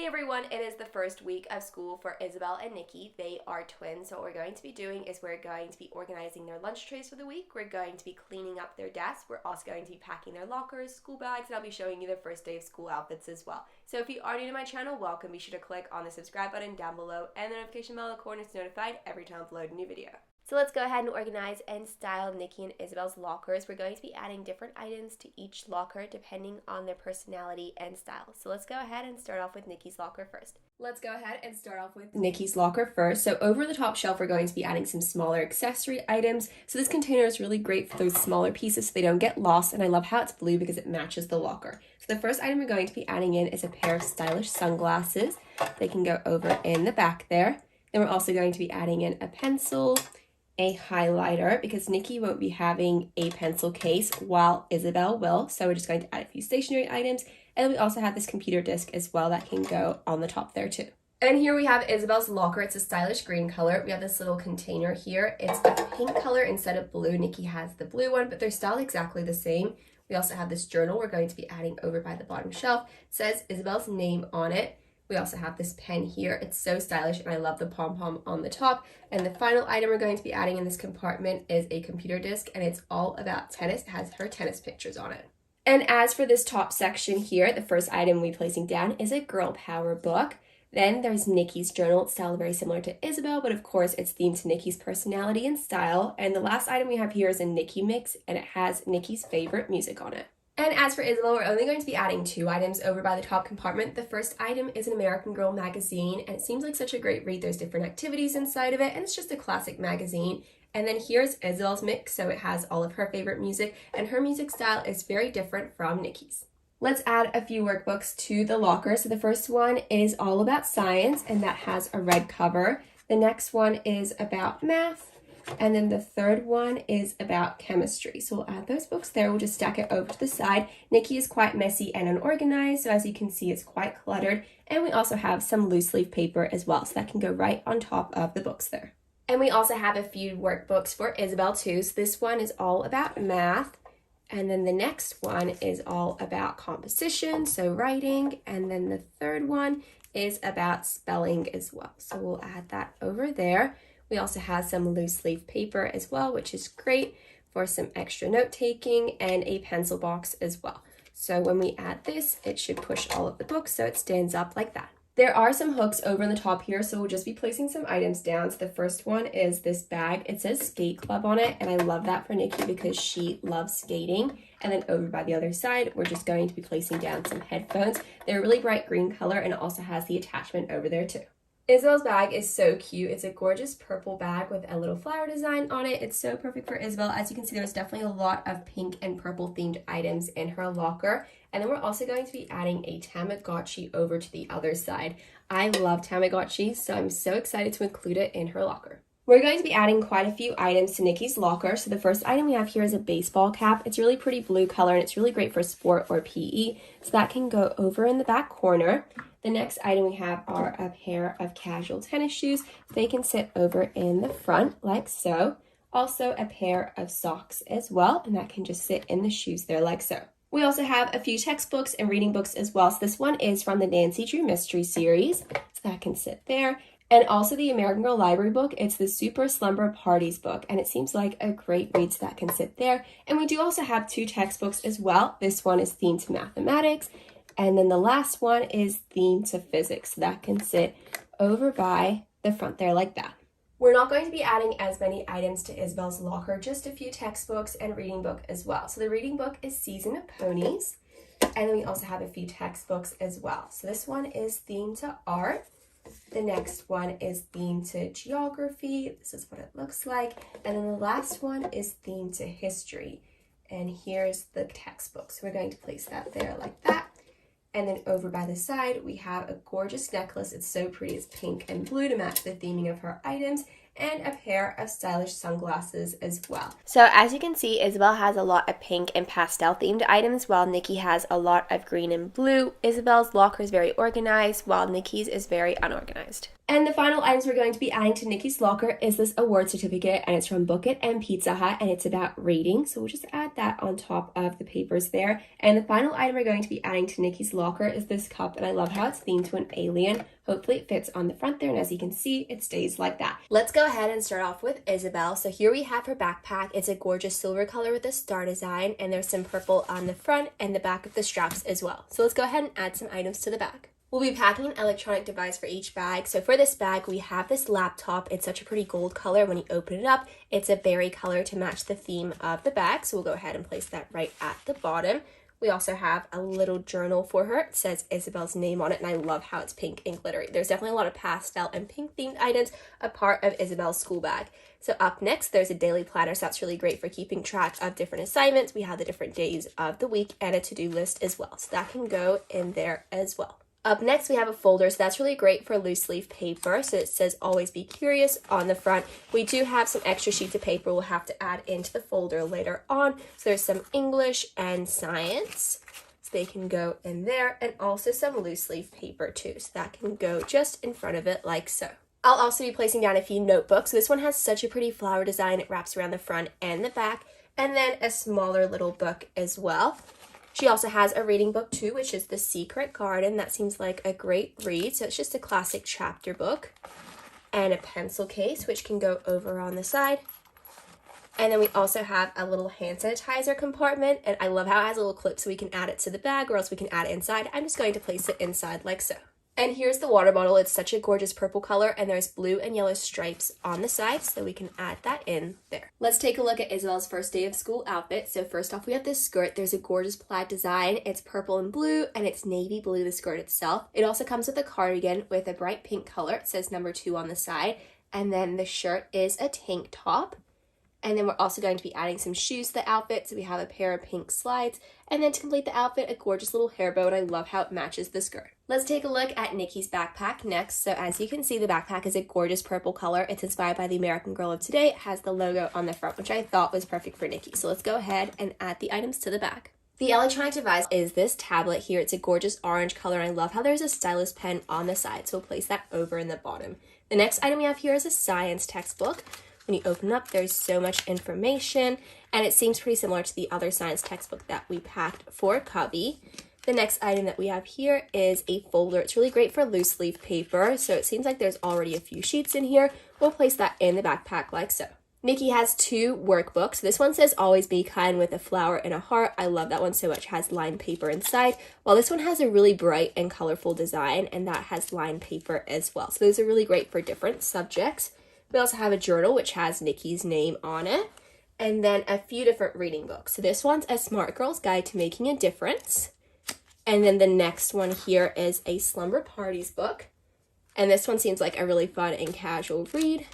Hey everyone, it is the first week of school for Isabelle and Nikki. They are twins, so what we're going to be doing is we're going to be organizing their lunch trays for the week. We're going to be cleaning up their desks. We're also going to be packing their lockers, school bags, and I'll be showing you their first day of school outfits as well. So if you are new to my channel, welcome. Be sure to click on the subscribe button down below and the notification bell in the corner to be notified every time I upload a new video. So let's go ahead and organize and style Nikki and Isabelle's lockers. We're going to be adding different items to each locker depending on their personality and style. So let's go ahead and start off with Nikki's locker first. Let's go ahead and start off with Nikki's locker first. So over the top shelf, we're going to be adding some smaller accessory items. So this container is really great for those smaller pieces so they don't get lost. And I love how it's blue because it matches the locker. So the first item we're going to be adding in is a pair of stylish sunglasses. They can go over in the back there. Then we're also going to be adding in a pencil, a highlighter, because Nikki won't be having a pencil case while Isabelle will. So we're just going to add a few stationery items. And we also have this computer disc as well that can go on the top there too. And here we have Isabelle's locker. It's a stylish green color. We have this little container here. It's a pink color instead of blue. Nikki has the blue one, but they're styled exactly the same. We also have this journal we're going to be adding over by the bottom shelf. It says Isabelle's name on it. We also have this pen here. It's so stylish and I love the pom-pom on the top. And the final item we're going to be adding in this compartment is a computer disc, and it's all about tennis. It has her tennis pictures on it. And as for this top section here, the first item we're placing down is a girl power book. Then there's Nikki's journal. It's styled very similar to Isabelle, but of course it's themed to Nikki's personality and style. And the last item we have here is a Nikki mix, and it has Nikki's favorite music on it. And as for Isabelle, we're only going to be adding two items over by the top compartment. The first item is an American Girl magazine, and it seems like such a great read. There's different activities inside of it, and it's just a classic magazine. And then here's Isabelle's mix, so it has all of her favorite music, and her music style is very different from Nikki's. Let's add a few workbooks to the locker. So the first one is all about science, and that has a red cover. The next one is about math. And then the third one is about chemistry. So we'll add those books there. We'll just stack it over to the side. Nikki is quite messy and unorganized, so as you can see, it's quite cluttered. And we also have some loose leaf paper as well, so that can go right on top of the books there. And we also have a few workbooks for Isabelle too. So this one is all about math. And then the next one is all about composition, so writing. And then the third one is about spelling as well. So we'll add that over there. We also have some loose leaf paper as well, which is great for some extra note taking, and a pencil box as well. So when we add this, it should push all of the books so it stands up like that. There are some hooks over in the top here, so we'll just be placing some items down. So the first one is this bag. It says Skate Club on it, and I love that for Nikki because she loves skating. And then over by the other side, we're just going to be placing down some headphones. They're a really bright green color, and it also has the attachment over there too. Isabelle's bag is so cute. It's a gorgeous purple bag with a little flower design on it. It's so perfect for Isabelle. As you can see, there's definitely a lot of pink and purple themed items in her locker. And then we're also going to be adding a Tamagotchi over to the other side. I love Tamagotchi, so I'm so excited to include it in her locker. We're going to be adding quite a few items to Nikki's locker. So the first item we have here is a baseball cap. It's really pretty blue color, and it's really great for sport or PE. So that can go over in the back corner. The next item we have are a pair of casual tennis shoes. They can sit over in the front like so. Also a pair of socks as well, and that can just sit in the shoes there like so. We also have a few textbooks and reading books as well. So this one is from the Nancy Drew Mystery Series, so that can sit there. And also the American Girl Library book. It's the Super Slumber Parties book, and it seems like a great read, so that can sit there. And we do also have two textbooks as well. This one is themed to mathematics, and then the last one is themed to physics, so that can sit over by the front there like that. We're not going to be adding as many items to Isabelle's locker, just a few textbooks and reading book as well. So the reading book is Season of Ponies, and then we also have a few textbooks as well. So this one is themed to art. The next one is themed to geography. This is what it looks like. And then the last one is themed to history. And here's the textbook. So we're going to place that there like that. And then over by the side, we have a gorgeous necklace. It's so pretty. It's pink and blue to match the theming of her items. and a pair of stylish sunglasses as well. So as you can see, Isabelle has a lot of pink and pastel themed items, while Nikki has a lot of green and blue. Isabelle's locker is very organized, while Nikki's is very unorganized. And the final items we're going to be adding to Nikki's locker is this award certificate, and it's from Book It and Pizza Hut, and it's about reading. So we'll just add that on top of the papers there. And the final item we're going to be adding to Nikki's locker is this cup, and I love how it's themed to an alien. Hopefully it fits on the front there, and as you can see, it stays like that. Let's go ahead and start off with Isabelle. So here we have her backpack. It's a gorgeous silver color with a star design, and there's some purple on the front and the back of the straps as well. So let's go ahead and add some items to the bag. We'll be packing an electronic device for each bag. So for this bag, we have this laptop. It's such a pretty gold color. When you open it up, it's a berry color to match the theme of the bag. So we'll go ahead and place that right at the bottom. We also have a little journal for her. It says Isabelle's name on it, and I love how it's pink and glittery. There's definitely a lot of pastel and pink themed items, a part of Isabelle's school bag. So up next, there's a daily planner, so that's really great for keeping track of different assignments. We have the different days of the week and a to-do list as well. So that can go in there as well. Up next, we have a folder, so that's really great for loose leaf paper. So it says always be curious on the front. We do have some extra sheets of paper we'll have to add into the folder later on. So there's some English and science, so they can go in there, and also some loose leaf paper too. So that can go just in front of it like so. I'll also be placing down a few notebooks. So this one has such a pretty flower design. It wraps around the front and the back, and then a smaller little book as well. She also has a reading book too, which is The Secret Garden. That seems like a great read. So it's just a classic chapter book. And a pencil case, which can go over on the side. And then we also have a little hand sanitizer compartment. And I love how it has a little clip so we can add it to the bag, or else we can add it inside. I'm just going to place it inside like so. And here's the water bottle. It's such a gorgeous purple color, and there's blue and yellow stripes on the sides, so we can add that in there. Let's take a look at Isabelle's first day of school outfit. So first off, we have this skirt. There's a gorgeous plaid design. It's purple and blue, and it's navy blue, the skirt itself. It also comes with a cardigan with a bright pink color. It says number 2 on the side. And then the shirt is a tank top. And then we're also going to be adding some shoes to the outfit. So we have a pair of pink slides. And then to complete the outfit, a gorgeous little hair bow. And I love how it matches the skirt. Let's take a look at Nikki's backpack next. So as you can see, the backpack is a gorgeous purple color. It's inspired by the American Girl of today. It has the logo on the front, which I thought was perfect for Nikki. So let's go ahead and add the items to the bag. The electronic device is this tablet here. It's a gorgeous orange color. And I love how there's a stylus pen on the side. So we'll place that over in the bottom. The next item we have here is a science textbook. When you open it up, there's so much information, and it seems pretty similar to the other science textbook that we packed for Cubby. The next item that we have here is a folder. It's really great for loose leaf paper, so it seems like there's already a few sheets in here. We'll place that in the backpack like so. Nikki has 2 workbooks. This one says always be kind with a flower and a heart. I love that one so much. It has lined paper inside, while this one has a really bright and colorful design, and that has lined paper as well. So those are really great for different subjects. We also have a journal, which has Nikki's name on it, and then a few different reading books. So this one's A Smart Girl's Guide to Making a Difference. And then the next one here is a Slumber Parties book. And this one seems like a really fun and casual read.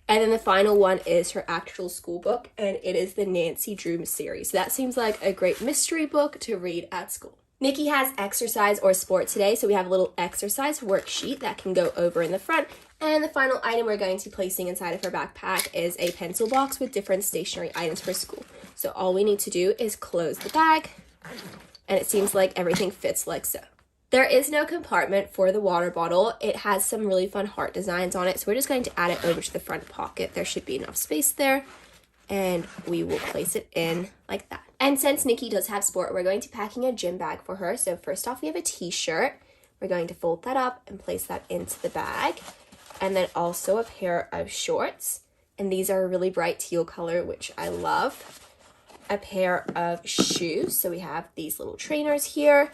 And then the final one is her actual school book, and it is the Nancy Drew series. So that seems like a great mystery book to read at school. Nikki has exercise or sport today, so we have a little exercise worksheet that can go over in the front. And the final item we're going to be placing inside of her backpack is a pencil box with different stationery items for school. So all we need to do is close the bag, and it seems like everything fits like so. There is no compartment for the water bottle. It has some really fun heart designs on it, so we're just going to add it over to the front pocket. There should be enough space there, and we will place it in like that. And since Nikki does have sport, we're going to be packing a gym bag for her. So first off, we have a t-shirt. We're going to fold that up and place that into the bag. And then also a pair of shorts. And these are a really bright teal color, which I love. A pair of shoes. So we have these little trainers here.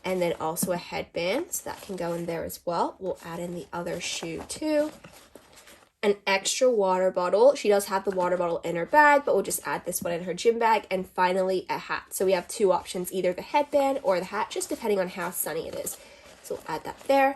And then also a headband. So that can go in there as well. We'll add in the other shoe too. An extra water bottle. She does have the water bottle in her bag, but we'll just add this one in her gym bag. And finally, a hat. So we have 2 options, either the headband or the hat, just depending on how sunny it is. So we'll add that there,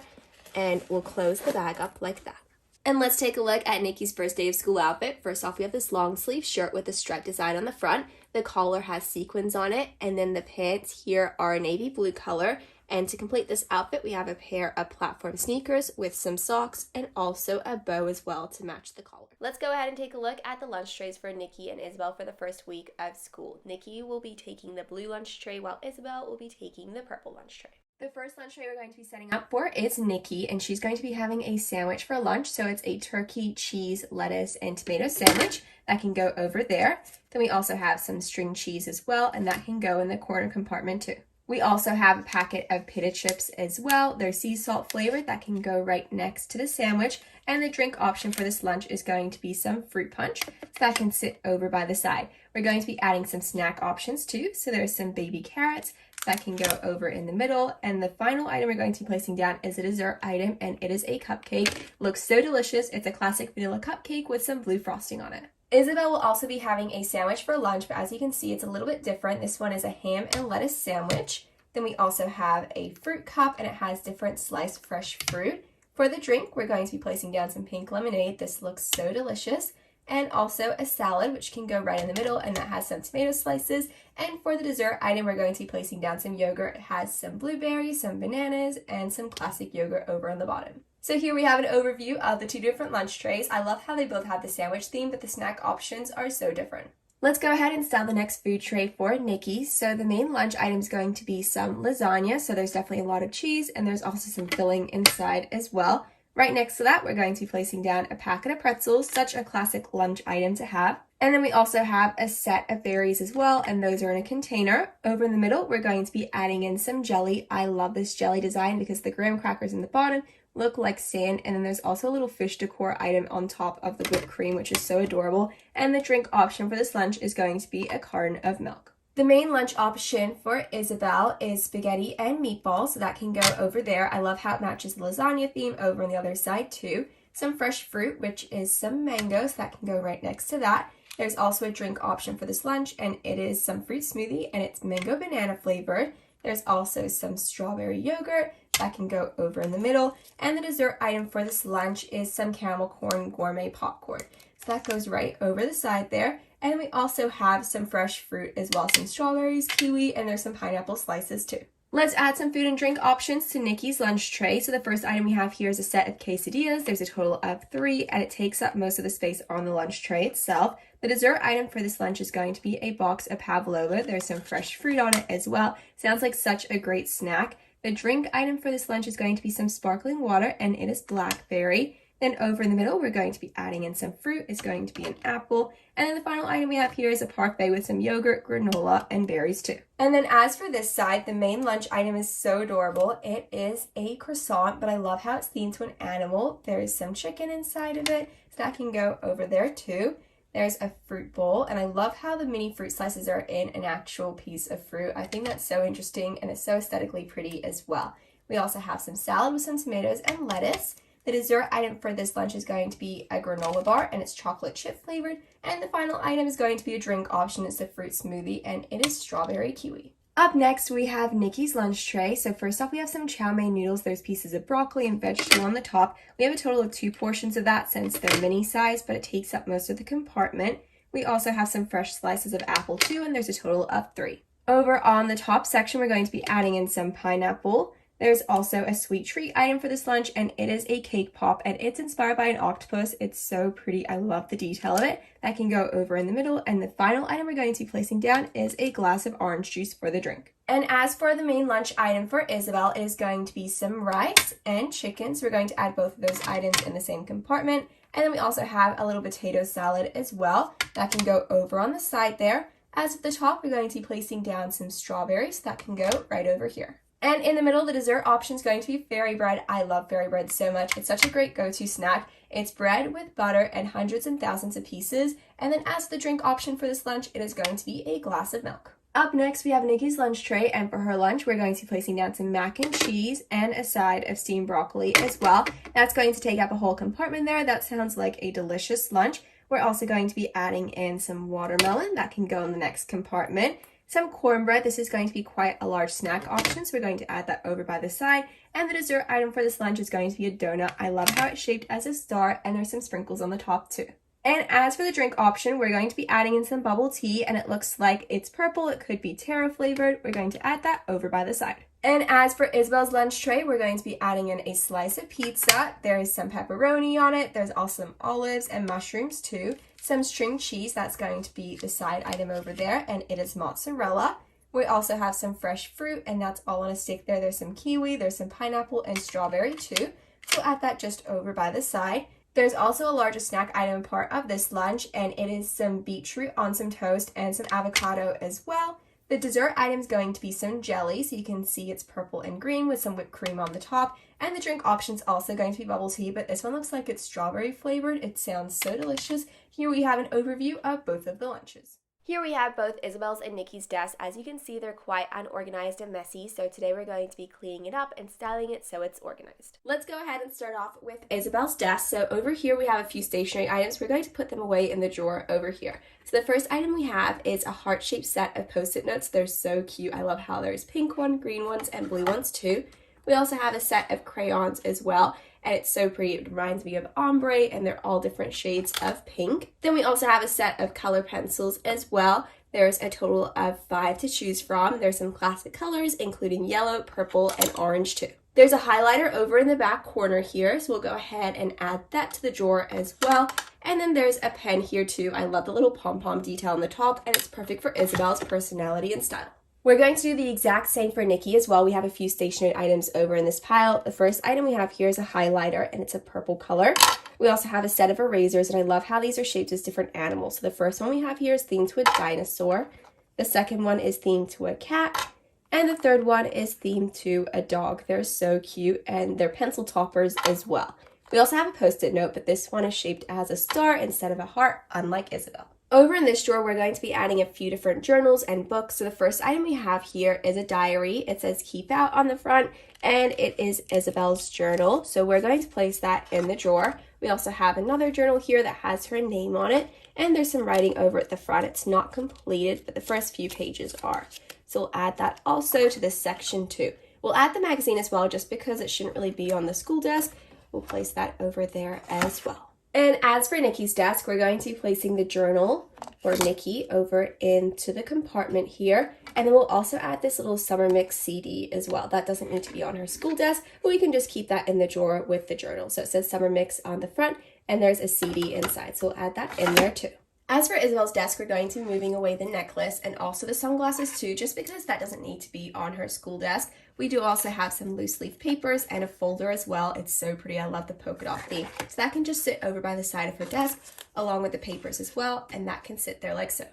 and we'll close the bag up like that. And let's take a look at Nikki's first day of school outfit. First off, we have this long sleeve shirt with a stripe design on the front. The collar has sequins on it, and then the pants here are a navy blue color. And to complete this outfit, we have a pair of platform sneakers with some socks and also a bow as well to match the collar. Let's go ahead and take a look at the lunch trays for Nikki and Isabelle for the first week of school. Nikki will be taking the blue lunch tray while Isabelle will be taking the purple lunch tray. The first lunch tray we're going to be setting up for is Nikki, and she's going to be having a sandwich for lunch. So it's a turkey, cheese, lettuce, and tomato sandwich that can go over there. Then we also have some string cheese as well, and that can go in the corner compartment too. We also have a packet of pita chips as well. They're sea salt flavored, that can go right next to the sandwich. And the drink option for this lunch is going to be some fruit punch, so that can sit over by the side. We're going to be adding some snack options too. So there's some baby carrots that can go over in the middle. And the final item we're going to be placing down is a dessert item, and it is a cupcake. Looks so delicious. It's a classic vanilla cupcake with some blue frosting on it. Isabelle will also be having a sandwich for lunch, but as you can see, it's a little bit different. This one is a ham and lettuce sandwich. Then we also have a fruit cup, and it has different sliced fresh fruit. For the drink, we're going to be placing down some pink lemonade. This looks so delicious. And also a salad, which can go right in the middle, and that has some tomato slices. And for the dessert item, we're going to be placing down some yogurt. It has some blueberries, some bananas, and some classic yogurt over on the bottom. So here we have an overview of the two different lunch trays. I love how they both have the sandwich theme, but the snack options are so different. Let's go ahead and style the next food tray for Nikki. So the main lunch item is going to be some lasagna. So there's definitely a lot of cheese, and there's also some filling inside as well. Right next to that, we're going to be placing down a packet of pretzels, such a classic lunch item to have. And then we also have a set of berries as well, and those are in a container. Over in the middle, we're going to be adding in some jelly. I love this jelly design because the graham crackers in the bottom look like sand, and then there's also a little fish decor item on top of the whipped cream, which is so adorable. And the drink option for this lunch is going to be a carton of milk. The main lunch option for Isabelle is spaghetti and meatballs, so that can go over there. I love how it matches the lasagna theme over on the other side too. Some fresh fruit, which is some mangoes, that can go right next to that. There's also a drink option for this lunch, and it is some fruit smoothie, and it's mango banana flavored. There's also some strawberry yogurt that can go over in the middle. And the dessert item for this lunch is some caramel corn gourmet popcorn. So that goes right over the side there. And we also have some fresh fruit as well, some strawberries, kiwi, and there's some pineapple slices too. Let's add some food and drink options to Nikki's lunch tray. So the first item we have here is a set of quesadillas. There's a total of 3, and it takes up most of the space on the lunch tray itself. The dessert item for this lunch is going to be a box of pavlova. There's some fresh fruit on it as well. Sounds like such a great snack. The drink item for this lunch is going to be some sparkling water, and it is blackberry. Then over in the middle, we're going to be adding in some fruit. It's going to be an apple. And then the final item we have here is a parfait with some yogurt, granola, and berries too. And then as for this side, the main lunch item is so adorable. It is a croissant, but I love how it's themed to an animal. There is some chicken inside of it, so that can go over there too. There's a fruit bowl, and I love how the mini fruit slices are in an actual piece of fruit. I think that's so interesting, and it's so aesthetically pretty as well. We also have some salad with some tomatoes and lettuce. The dessert item for this lunch is going to be a granola bar, and it's chocolate chip flavored. And the final item is going to be a drink option. It's a fruit smoothie, and it is strawberry kiwi. Up next, we have Nikki's lunch tray. So first off, we have some chow mein noodles. There's pieces of broccoli and vegetable on the top. We have a total of 2 portions of that since they're mini size, but it takes up most of the compartment. We also have some fresh slices of apple too, and there's a total of 3. Over on the top section, we're going to be adding in some pineapple. There's also a sweet treat item for this lunch, and it is a cake pop, and it's inspired by an octopus. It's so pretty. I love the detail of it. That can go over in the middle, and the final item we're going to be placing down is a glass of orange juice for the drink. And as for the main lunch item for Isabelle, it is going to be some rice and chicken. So we're going to add both of those items in the same compartment. And then we also have a little potato salad as well. That can go over on the side there. As at the top, we're going to be placing down some strawberries. That can go right over here. And in the middle, the dessert option is going to be fairy bread. I love fairy bread so much. It's such a great go-to snack. It's bread with butter and hundreds and thousands of pieces. And then as the drink option for this lunch, it is going to be a glass of milk. Up next, we have Nikki's lunch tray, and for her lunch, we're going to be placing down some mac and cheese and a side of steamed broccoli as well. That's going to take up a whole compartment there. That sounds like a delicious lunch. We're also going to be adding in some watermelon. That can go in the next compartment. Some cornbread. This is going to be quite a large snack option, so we're going to add that over by the side. And the dessert item for this lunch is going to be a donut. I love how it's shaped as a star, and there's some sprinkles on the top too. And as for the drink option, we're going to be adding in some bubble tea, and it looks like it's purple. It could be taro flavored. We're going to add that over by the side. And as for Isabel's lunch tray, we're going to be adding in a slice of pizza. There is some pepperoni on it. There's also some olives and mushrooms too. Some string cheese, that's going to be the side item over there, and it is mozzarella. We also have some fresh fruit, and that's all on a stick there. There's some kiwi, there's some pineapple, and strawberry too. We'll add that just over by the side. There's also a larger snack item part of this lunch, and it is some beetroot on some toast and some avocado as well. The dessert item is going to be some jelly, so you can see it's purple and green with some whipped cream on the top. And the drink option is also going to be bubble tea, but this one looks like it's strawberry flavored. It sounds so delicious. Here we have an overview of both of the lunches. Here we have both Isabelle's and Nikki's desks. As you can see, they're quite unorganized and messy, so today we're going to be cleaning it up and styling it so it's organized. Let's go ahead and start off with Isabelle's desk. So over here we have a few stationery items. We're going to put them away in the drawer over here. So the first item we have is a heart-shaped set of Post-it notes. They're so cute. I love how there's pink ones, green ones, and blue ones too. We also have a set of crayons as well, and it's so pretty. It reminds me of ombre, and they're all different shades of pink. Then we also have a set of color pencils as well. There's a total of 5 to choose from. There's some classic colors, including yellow, purple, and orange too. There's a highlighter over in the back corner here, so we'll go ahead and add that to the drawer as well. And then there's a pen here too. I love the little pom-pom detail on the top, and it's perfect for Isabelle's personality and style. We're going to do the exact same for Nikki as well. We have a few stationery items over in this pile. The first item we have here is a highlighter, and it's a purple color. We also have a set of erasers, and I love how these are shaped as different animals. So the first one we have here is themed to a dinosaur. The second one is themed to a cat. And the third one is themed to a dog. They're so cute, and they're pencil toppers as well. We also have a Post-it note, but this one is shaped as a star instead of a heart, unlike Isabelle. Over in this drawer, we're going to be adding a few different journals and books. So the first item we have here is a diary. It says keep out on the front, and it is Isabelle's journal. So we're going to place that in the drawer. We also have another journal here that has her name on it, and there's some writing over at the front. It's not completed, but the first few pages are. So we'll add that also to this section too. We'll add the magazine as well, just because it shouldn't really be on the school desk. We'll place that over there as well. And as for Nikki's desk, we're going to be placing the journal for Nikki over into the compartment here. And then we'll also add this little summer mix CD as well. That doesn't need to be on her school desk, but we can just keep that in the drawer with the journal. So it says summer mix on the front, and there's a CD inside. So we'll add that in there too. As for Isabelle's desk, we're going to be moving away the necklace and also the sunglasses too, just because that doesn't need to be on her school desk. We do also have some loose leaf papers and a folder as well. It's so pretty. I love the polka dot theme. So that can just sit over by the side of her desk along with the papers as well, and that can sit there like so.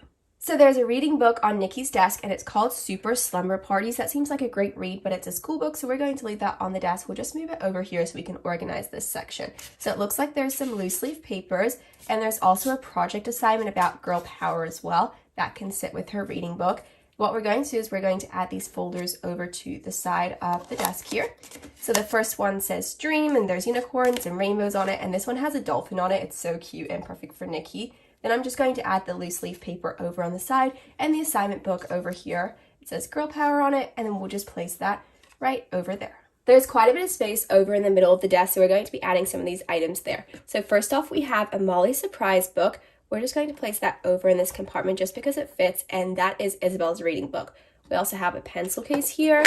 So there's a reading book on Nikki's desk, and it's called Super Slumber Parties. That seems like a great read, but it's a school book, so we're going to leave that on the desk. We'll just move it over here so we can organize this section. So it looks like there's some loose leaf papers, and there's also a project assignment about girl power as well. That can sit with her reading book. What we're going to do is we're going to add these folders over to the side of the desk here. So the first one says dream, and there's unicorns and rainbows on it, and this one has a dolphin on it. It's so cute and perfect for Nikki. Then I'm just going to add the loose leaf paper over on the side and the assignment book over here. It says girl power on it, and then we'll just place that right over there. There's quite a bit of space over in the middle of the desk, so we're going to be adding some of these items there. So first off, we have a Molly surprise book. We're just going to place that over in this compartment just because it fits, and that is Isabelle's reading book. We also have a pencil case here.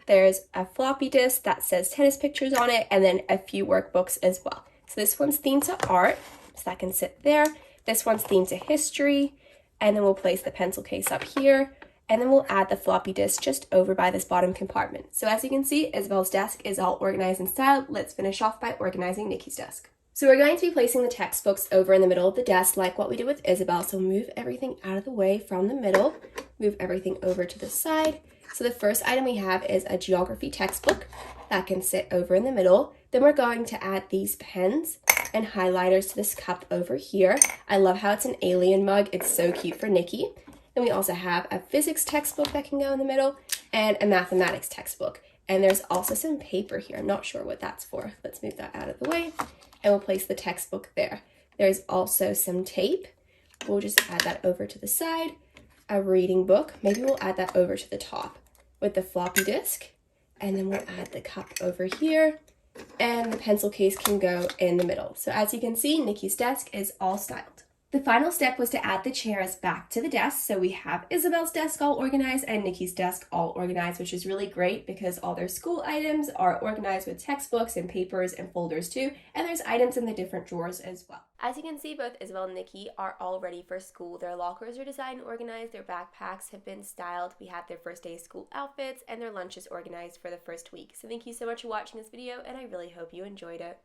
There's a floppy disk that says tennis pictures on it, and then a few workbooks as well. So this one's themed to art, so that can sit there. This one's themed to history, and then we'll place the pencil case up here, and then we'll add the floppy disk just over by this bottom compartment. So as you can see, Isabelle's desk is all organized and styled. Let's finish off by organizing Nikki's desk. So we're going to be placing the textbooks over in the middle of the desk like what we did with Isabelle. So move everything out of the way from the middle, move everything over to the side. So the first item we have is a geography textbook that can sit over in the middle. Then we're going to add these pens and highlighters to this cup over here. I love how it's an alien mug. It's so cute for Nikki. Then we also have a physics textbook that can go in the middle and a mathematics textbook. And there's also some paper here. I'm not sure what that's for. Let's move that out of the way, and we'll place the textbook there. There's also some tape. We'll just add that over to the side. A reading book. Maybe we'll add that over to the top with the floppy disk. And then we'll add the cup over here. And the pencil case can go in the middle. So as you can see, Nikki's desk is all styled. The final step was to add the chairs back to the desk, so we have Isabel's desk all organized and Nikki's desk all organized, which is really great because all their school items are organized with textbooks and papers and folders too, and there's items in the different drawers as well. As you can see, both Isabelle and Nikki are all ready for school. Their lockers are designed and organized, their backpacks have been styled, we have their first day school outfits, and their lunch is organized for the first week. So thank you so much for watching this video, and I really hope you enjoyed it.